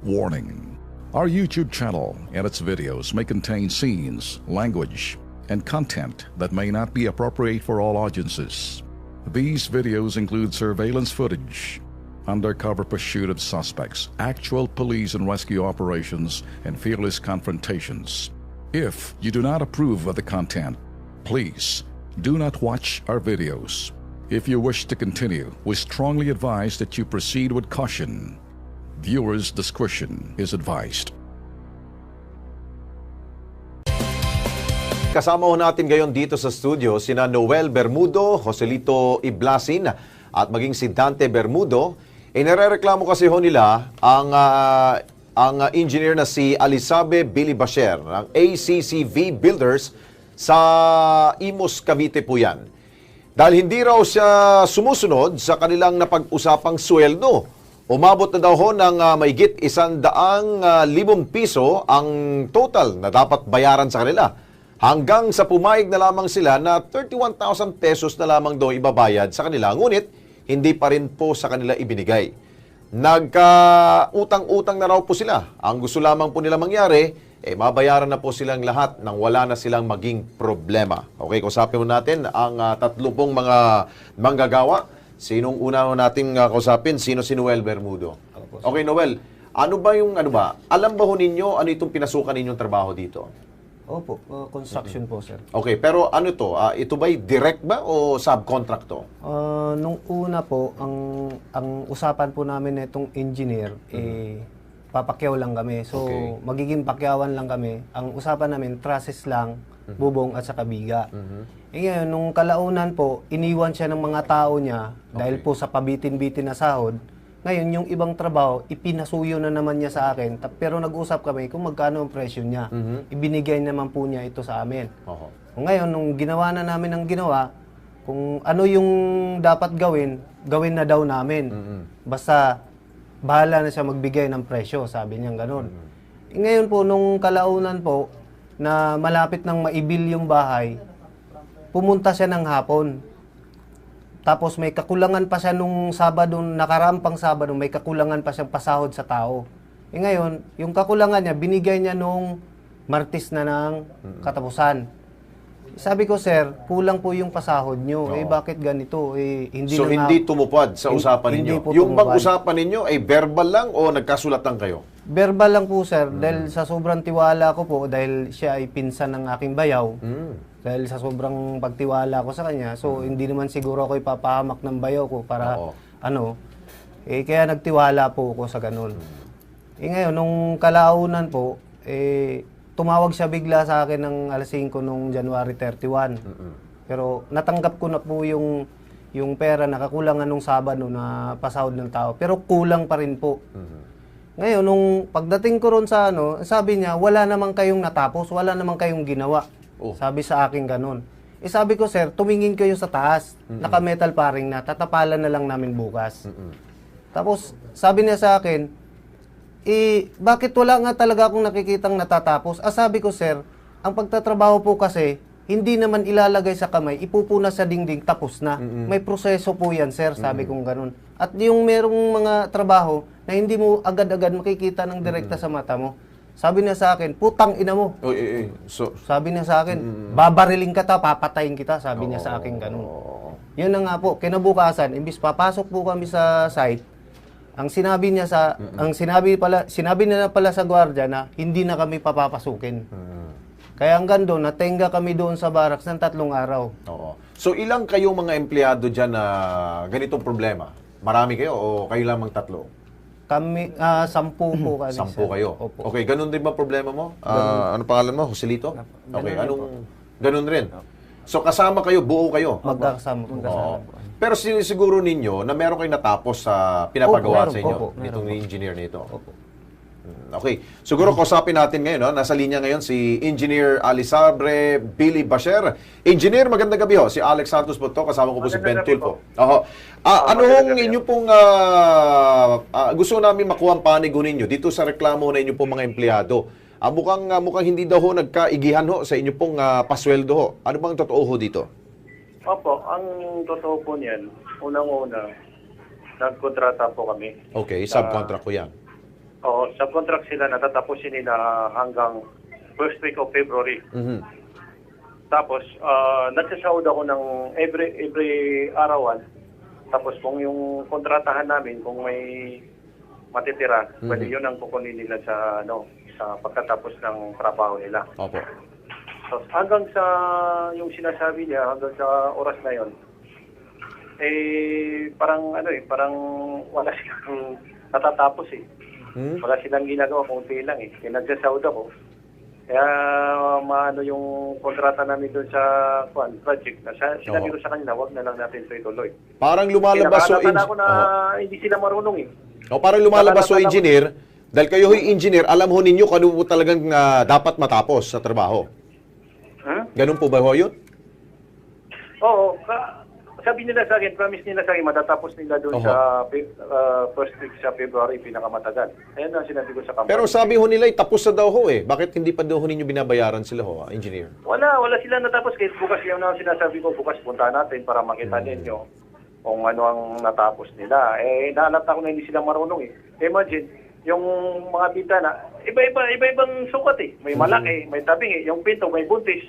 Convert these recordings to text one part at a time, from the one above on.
Warning: our YouTube channel and its videos may contain scenes, language, and content that may not be appropriate for all audiences. These videos include surveillance footage, undercover pursuit of suspects, actual police and rescue operations, and fearless confrontations. If you do not approve of the content, please do not watch our videos. If you wish to continue, we strongly advise that you proceed with caution. Viewers' discretion is advised. Kasama ho natin ngayon dito sa studio sina Noel Bermudo, Joselito Iblasin at maging si Dante Bermudo. Inirereklamo kasi ho nila ang engineer na si Alisabe Billy Basher ng ACCV Builders sa Imus, Cavite po yan. Dahil hindi raw siya sumusunod sa kanilang napag-usapang sweldo. Umabot na daw ho ng mahigit 100,000 piso ang total na dapat bayaran sa kanila. Hanggang sa pumayag na lamang sila na 31,000 pesos na lamang daw ibabayad sa kanila. Ngunit, hindi pa rin po sa kanila ibinigay. Nagka-utang-utang na raw po sila. Ang gusto lamang po nila mangyari, mabayaran na po silang lahat nang wala na silang maging problema. Okay, kausapin mo natin ang tatlo pong mga manggagawa. Sinong una nating kausapin? Sino si Noel Bermudo? Okay, Noel. Alam ba ho ninyo ano itong pinasukan ninyong trabaho dito? Opo, construction po, sir. Okay, pero ano to? Ito ba'y direct ba o subcontract to? Nung una po, ang usapan po namin na itong engineer, papakyaw lang kami. So, magiging pakyawan lang kami. Ang usapan namin, trusses lang, bubong at saka biga. Ngayon, nung kalaunan po, iniwan siya ng mga tao niya dahil po sa pabitin-bitin na sahod. Ngayon, yung ibang trabaho, ipinasuyo na naman niya sa akin. Pero nag-usap kami kung magkano ang presyo niya. Ibinigay naman po niya ito sa amin. Ngayon, nung ginawa na namin ang ginawa, kung ano yung dapat gawin, gawin na daw namin. Basta, bahala na siya magbigay ng presyo, sabi niya gano'n. Ngayon po, nung kalaunan po, na malapit nang maibil yung bahay, pumunta siya ng hapon. Tapos may kakulangan pa siya nung Sabado, nakarampang Sabado, may kakulangan pa siyang pasahod sa tao. Ngayon, yung kakulangan niya, binigay niya nung Martes na ng katapusan. Sabi ko, sir, kulang po yung pasahod nyo. Bakit ganito? Hindi tumupad sa usapan ninyo? Yung bang usapan ninyo ay verbal lang o nagkasulatan kayo? Verbal lang po, sir. Dahil sa sobrang tiwala ko po, dahil siya ay pinsan ng aking bayaw, dahil sa sobrang pagtiwala ko sa kanya, so hindi naman siguro ako ipapahamak ng bayaw ko para kaya nagtiwala po ako sa ganun. Ngayon, nung kalaunan po, tumawag siya bigla sa akin ng alas 5 nung January 31. Pero natanggap ko na po yung pera na kakulangan nung Sabado na pasahod ng tao. Pero kulang pa rin po. Ngayon, nung pagdating ko ron sa sabi niya, wala namang kayong natapos, wala namang kayong ginawa. Sabi sa akin ganun. Sabi ko, sir, tumingin kayo sa taas. Naka-metal paring na, tatapalan na lang namin bukas. Tapos, sabi niya sa akin, bakit wala nga talaga akong nakikitang natatapos? Sabi ko, sir, ang pagtatrabaho po kasi, hindi naman ilalagay sa kamay, ipupuna sa dingding, tapos na. May proseso po yan, sir, sabi kong ganun. At yung merong mga trabaho na hindi mo agad-agad makikita ng direkta sa mata mo, sabi niya sa akin, putang ina mo. Sabi niya sa akin, babariling ka papatayin kita, sabi niya sa akin ganun. Yun na nga po, kinabukasan, imbis papasok po kami sa site, sinabi niya pala sa gwardiya na hindi na kami papapasukin. Kaya hanggang doon, natenga kami doon sa barracks ng 3 araw. So ilang kayong mga empleyado dyan na ganitong problema? Marami kayo o kayo lamang 3? Kami, 10 po kami. 10 kayo? Opo. Okay, ganun din ba problema mo? Ano pangalan mo? Joselito? Okay, ganun rin? So kasama kayo, buo kayo? Magkakasama po. Pero sinisiguro ninyo na meron kayong natapos sa pinapagawa sa inyo? Meron Itong po. engineer nito? Okay. Siguro kausapin natin ngayon, nasa linya ngayon si Engineer Alisabe Billy Basher. Engineer, magandang gabi ho. Si Alex Santos po to, kasama ko po si Ben Tulfo. Ano hong inyo pong gusto namin makuha ang panig ninyo dito sa reklamo na inyo pong mga empleyado? Mukhang hindi daw ho nagkaigihan ho sa inyo pong pasweldo ho. Ano bang totoo ho dito? Opo, ang totoo po niyan, unang-una, nagkontrata po kami. Okay, subcontract ko yan. subcontract sila, natatapusin nila hanggang first week of February. Tapos, nagsasahod ako ng every arawan. Tapos kung yung kontratahan namin, kung may matitira, pwede yun ang kukunin nila sa pagkatapos ng trabaho nila. Opo. So, hanggang sa yung sinasabi niya, hanggang sa oras na yon, parang wala silang natatapos eh. Wala silang ginagawa, kunti lang eh. Kaya nagsasahod ako. Kaya maano yung kontrata namin doon sa project. Sinabi ko sa kanila, wag na lang natin ito ituloy. Parang lumalabas so ako na hindi sila marunong eh. parang lumalabas so engineer, dahil kayo ho'y engineer, alam ho ninyo kung ano po talagang dapat matapos sa trabaho. Ganun po ba ho yun? Oo. Sabi nila sa akin, promise nila sa akin, matatapos nila doon sa first week sa February, pinakamatagal. Ayan ang sinabi ko sa company. Pero sabi ho nila, tapos na daw ho eh. Bakit hindi pa daw ho ninyo binabayaran sila ho, engineer? Wala sila natapos. Kahit bukas yung sinasabi ko, bukas punta natin para makita ninyo kung ano ang natapos nila. Naalata ko na hindi sila marunong eh. Imagine, yung mga bintana, iba-ibang sukat eh. May malaki, may tabing eh. Yung pinto, may buntis.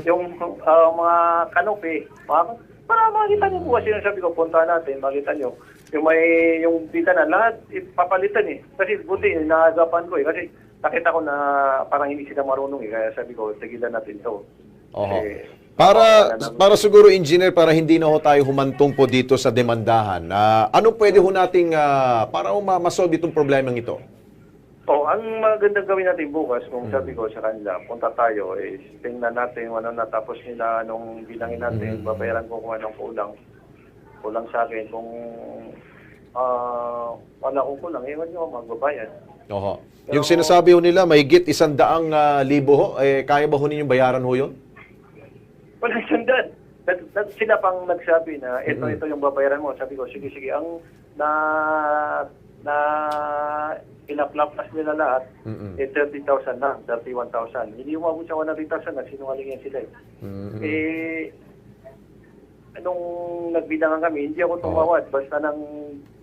Yung mga kanope, para makita niyo bukas yung sabi ko, punta natin, makita niyo. Yung bintana, lahat ipapalitan eh. Kasi buti, naagapan ko eh. Kasi nakita ko na parang hindi sila marunong eh. Kaya sabi ko, tigilan natin ito. Para siguro, engineer, para hindi na ho tayo humantong po dito sa demandahan, ano pwede ho nating, para masolve itong problema ito? Ang magandang gawin natin bukas, kung sabi ko sa kanila, punta tayo, tingnan natin kung ano natapos nila, anong bilangin natin, babayaran ko kung anong kulang sa akin. Kung wala kong kulang, ewan nyo, magbabayad. Yung sinasabi ho nila, mahigit 100,000 ho, kaya ba ho ninyong bayaran ho yun? Wala sandaan. Sila pang nagsabi na ito yung babayaran mo. Sabi ko, sige. Ang inaplaplas nila lahat, 30,000 na, 31,000. Hindi umabot sa 100,000, nagsinungaling yan sila eh. Nung nagbilangan kami, hindi ako tumawad. Basta nang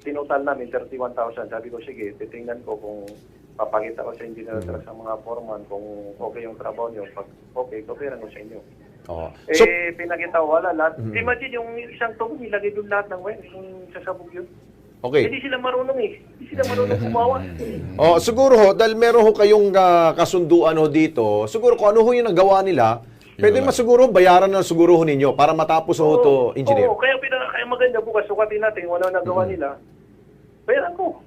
tinutal namin, 31,000. Sabi ko, sige, titingnan ko kung papakita ko sa engineer sa mga foreman kung okay yung trabaho nyo. Pag okay, babayaran ko sa inyo. Pinakita ko wala lahat. Imagine yung isang tubo, nilagay doon lahat ng wire, yung sasabog yun. Hindi sila marunong eh. Hindi sila marunong kumawa. Siguro ho, dahil meron ho kayong kasunduan ho dito, siguro kung ano ho yung nagawa nila, pwede masiguro bayaran na siguro ho ninyo para matapos ho to, engineer. Kaya maganda bukas, sukatin natin kung ano nagawa nila. Bayaran ko.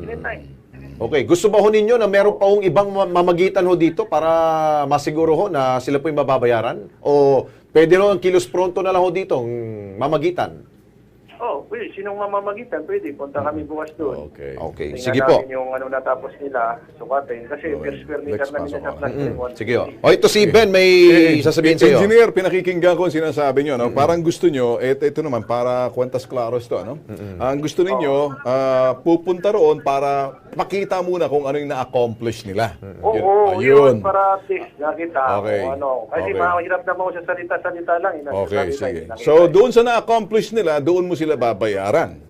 Anytime. Okay, gusto ba ho ninyo na meron pa hong ibang mamagitan ho dito para masiguro ho na sila po yung mababayaran? O pwede ho ang kilos pronto na lang ho dito, mamagitan? Pwede. Sinong mamamagitan? Pwede. Punta kami bukas doon. Okay. Tingnan Sige po. namin yung ano natapos nila, sukatin. Kasi per square meter namin sa plus. Sige ho. Ito si Ben, may sasabihin sa iyo. Engineer, pinakikinggan ko ang sinasabi nyo. No? Parang gusto nyo, ito naman, para kwentas klaros to. Ano? Ang gusto ninyo, pupunta roon para makita muna kung ano yung na-accomplish nila. Yun. Para at least nakita Okay. kung ano. Kasi mahirap naman ako sa salita-salita lang. Okay, sige. So, doon sa na-accomplish nila, doon mo sila babayaran.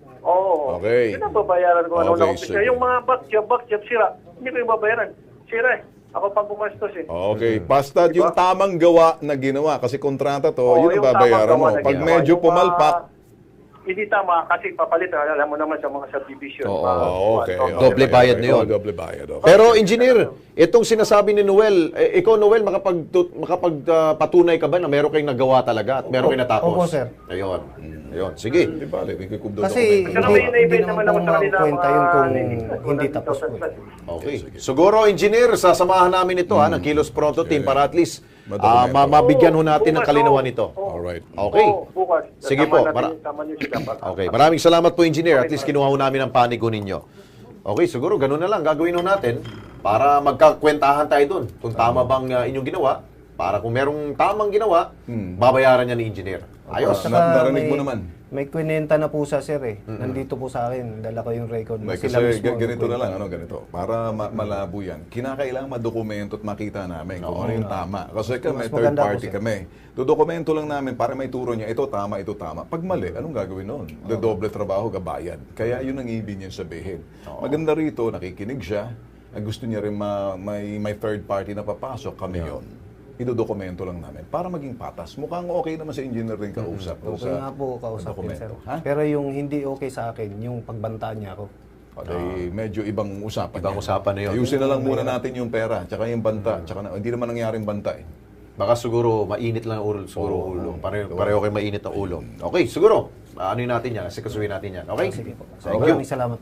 Okay. Yun ang babayaran ko. sige. Yung mga back-job, sira. Hindi ko yung babayaran. Sira eh. Ako pang gumastos eh. Okay. Basta yung tamang gawa na ginawa, kasi kontrata to, yun ang yung babayaran tamang mo. gawa na Pag ginawa. medyo Yung, pumalpak, hindi tama kasi papalit. Alam mo naman sa mga subdivision. okay. Doble bayad na yun. Doble bayad. Okay. Pero engineer, itong sinasabi ni Noel, ikaw Noel, makapagpatunay ka ba na meron kayong nagawa talaga at meron kayong natapos? Opo, sir. Ayun. Sige. Di ba? Kasi Saka may hindi na-event naman naman ako po sa kanila. makukwenta yun kung hindi tapos po. Okay. Siguro, engineer, sasamahan namin ito ng Kilos Pronto Team para at least Madokumento. mabigyan ho natin ng kalinawan ito. Alright. Okay. Bukas. Sige po. Tama niyo sila. Okay. Maraming salamat po, engineer. At least kinuha ho namin ang panig ho ninyo. Okay, siguro ganun na lang. Gagawin ho natin para magkakwentahan tayo dun. Kung tama bang inyong ginawa, para kung merong tamang ginawa, babayaran niya ni engineer. Ayos. Narinig mo naman. May kwinenta na po sa sir eh. Nandito po sa akin. Dala ko yung record. Kasi Sila mismo ang ganito na nagkwenta. lang, ganito. Para malabo yan. Kinakailangan madokumento at makita namin kung ano yung tama. Kasi kami, Mas third maganda party po, sir. kami. Dodokumento lang namin para may turo niya, ito tama, ito tama. Pag mali, anong gagawin noon? Doble trabaho, gabayan. Kaya yun ang ibig niya sabihin. Maganda rito, nakikinig siya. gusto niya rin may third party na papasok, kami yon. Idodokumento lang namin para maging patas. Mukhang okay naman sa engineer rin kausap. Okay nga po kausapin, sir. Ha? Pero yung hindi okay sa akin, yung pagbantaan niya ako. Okay, medyo ibang usapan. Ibang usapan na yun. Ayusin na lang muna natin yung pera, tsaka yung banta, tsaka hindi naman nangyaring banta eh. Baka siguro mainit lang ang ulo. Siguro ulo. Pareho kayo mainit ang ulo. Okay, siguro. Ano natin yan? Sikasuhin natin yan. Okay? Sige po. Thank you. Maraming salamat.